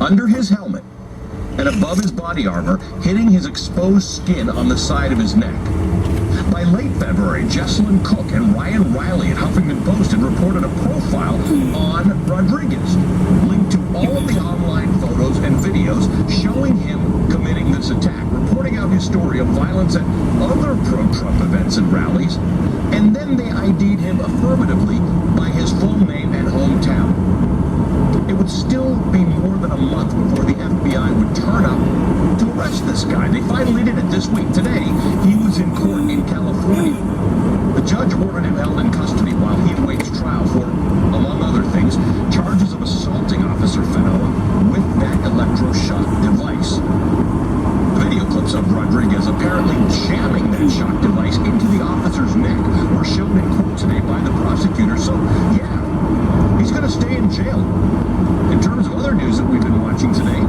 under his helmet and above his body armor, hitting his exposed skin on the side of his neck. By late February, Jesselyn Cook and Ryan Riley at Huffington Post had reported a profile on Rodriguez, linked to all of the online photos and videos showing him committing this attack, reporting out his story of violence at other pro-Trump events and rallies, and then they ID'd him affirmatively by his full name and hometown. It would still be more than a month before the FBI would turn up to arrest this guy. They finally did it this week. Today, he was in court in California. The judge ordered him held in custody while he awaits trial for, among other things, charges of assaulting Officer Fenoa with that electroshock device. The video clips of Rodriguez apparently jamming that shock device into the officer's neck were shown in court today by the prosecutor. So, yeah, he's going to stay in jail. In terms of other news that we've been watching today,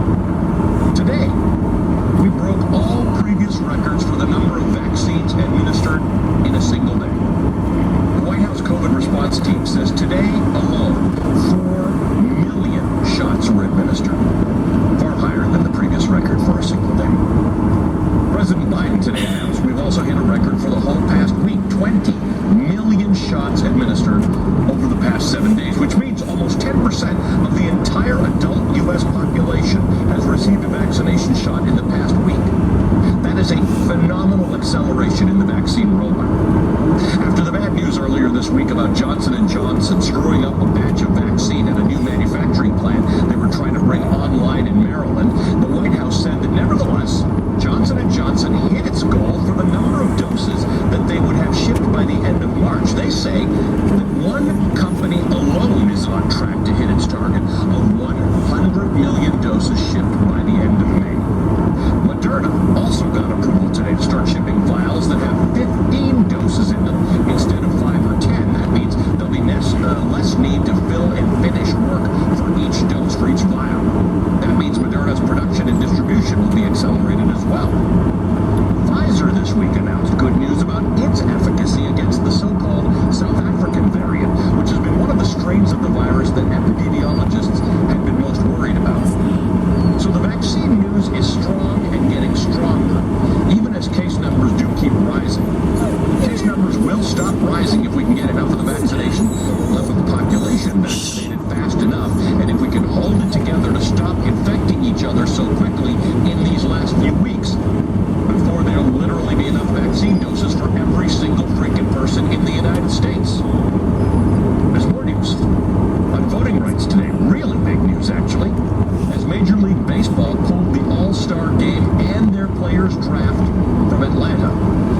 we broke all previous records for the number of vaccines administered in a single day. The White House COVID response team says today alone, 4 million shots were administered, far higher than the previous record for a single day. President Biden today announced we've also hit a record for the whole past week, 20 million shots administered over the past 7 days, which means almost 10% of the entire adult U.S. population has received a vaccination shot in the past week. That is a phenomenal acceleration in the vaccine rollout. After the bad news earlier this week about Johnson & Johnson screwing up a batch of vaccine at a new manufacturing plant they were trying to bring online in Maryland, the White House said that nevertheless, Johnson & Johnson hit its goal for the number of doses that they would have shipped by the end of March. They say that one company alone is on track to hit its target of 100 million doses shipped by the end of May. Moderna also got approval today to start shipping vials that have 15 doses in them instead of 5 or 10. That means there'll be less need to fill and finish work for each dose for each vial. That means Moderna's production and distribution will be accelerated as well. Pfizer this week announced good news about its efficacy against the so-called South African variant, which has been one of the strains of the virus that epidemiologists have been most worried about. So the vaccine news is strong and getting stronger, even as case numbers do keep rising. Case numbers will stop rising if we can get enough of the vaccination, enough of the population vaccinated fast enough, and if we can hold it together to stop infecting each other so quickly in these last few weeks, before there'll literally be enough vaccine doses for every single freaking person in the United States. There's more news on voting rights today. Really big news, actually, as Major League Baseball pulled the All-Star Game and their players' draft from Atlanta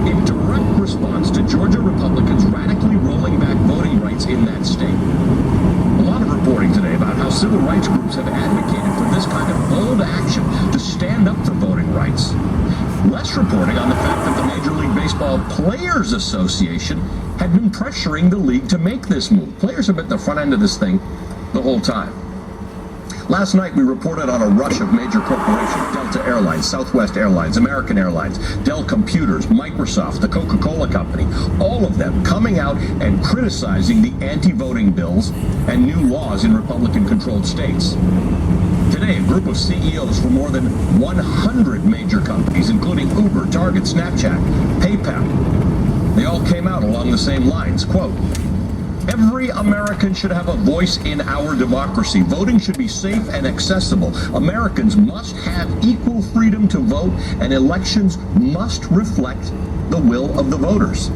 in direct response to Georgia Republicans radically rolling back voting rights in that state. A lot of reporting today about how civil rights groups have advocated for this kind of bold action to stand up for voting rights. Less reporting on the fact that the Major League Baseball Players Association had been pressuring the league to make this move. Players have been at the front end of this thing the whole time. Last night, we reported on a rush of major corporations: Delta Airlines, Southwest Airlines, American Airlines, Dell Computers, Microsoft, the Coca-Cola Company, all of them coming out and criticizing the anti-voting bills and new laws in Republican-controlled states. Today, a group of CEOs for more than 100 major companies, including Uber, Target, Snapchat, PayPal, they all came out along the same lines. Quote, "Every American should have a voice in our democracy. Voting should be safe and accessible. Americans must have equal freedom to vote, and elections must reflect the will of the voters.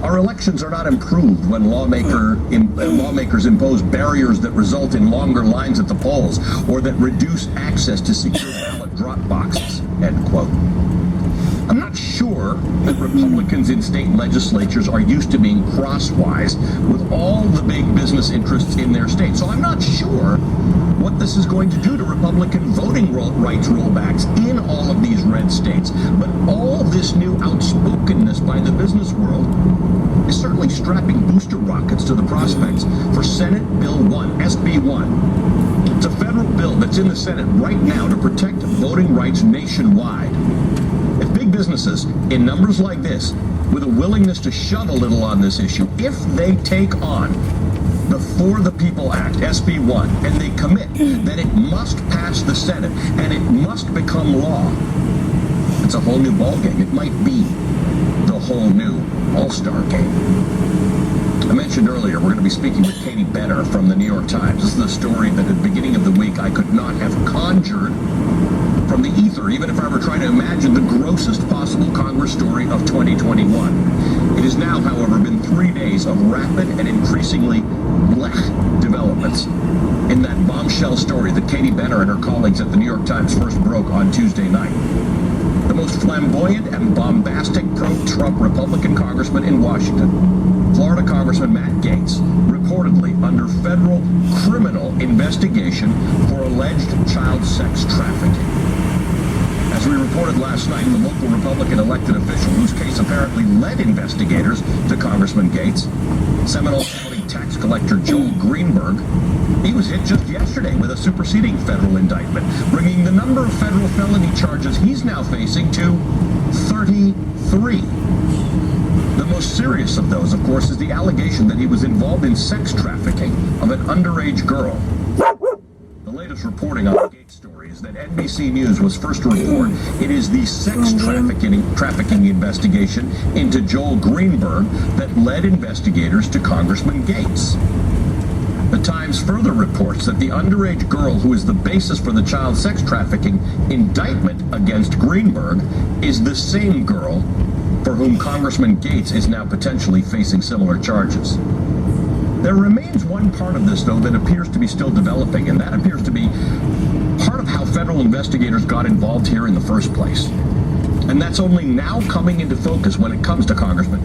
Our elections are not improved when lawmakers impose barriers that result in longer lines at the polls or that reduce access to secure ballot drop boxes." End quote. I'm not sure that Republicans in state legislatures are used to being crosswise with all the big business interests in their state. So I'm not sure what this is going to do to Republican voting rights rollbacks in all of these red states. But all this new outspokenness by the business world is certainly strapping booster rockets to the prospects for Senate Bill 1, SB 1. It's a federal bill that's in the Senate right now to protect voting rights nationwide. If big businesses in numbers like this with a willingness to shove a little on this issue. If they take on the For the People Act, SB 1, and they commit that it must pass the Senate and it must become law, it's a whole new ballgame. It might be the whole new all-star game. I mentioned earlier, we're going to be speaking with Katie Benner from the New York Times. This is a story that at the beginning of the week I could not have conjured from the ether, even if I were trying to imagine the grossest possible Congress story of 2021. It has now, however, been 3 days of rapid and increasingly blech developments in that bombshell story that Katie Benner and her colleagues at the New York Times first broke on Tuesday night. The most flamboyant and bombastic pro-Trump Republican congressman in Washington, Florida Congressman Matt Gaetz, reportedly under federal criminal investigation for alleged child sex trafficking. As we reported last night, the local Republican elected official whose case apparently led investigators to Congressman Gaetz, Seminole County tax collector Joel Greenberg, he was hit just yesterday with a superseding federal indictment, bringing the number of federal felony charges he's now facing to 33. The most serious of those, of course, is the allegation that he was involved in sex trafficking of an underage girl. The latest reporting on the Gaetz story is that NBC News was first to report it is the sex trafficking investigation into Joel Greenberg that led investigators to Congressman Gaetz. The Times further reports that the underage girl who is the basis for the child sex trafficking indictment against Greenberg is the same girl for whom Congressman Gaetz is now potentially facing similar charges. There remains one part of this, though, that appears to be still developing, and that appears to be part of how federal investigators got involved here in the first place. And that's only now coming into focus when it comes to Congressman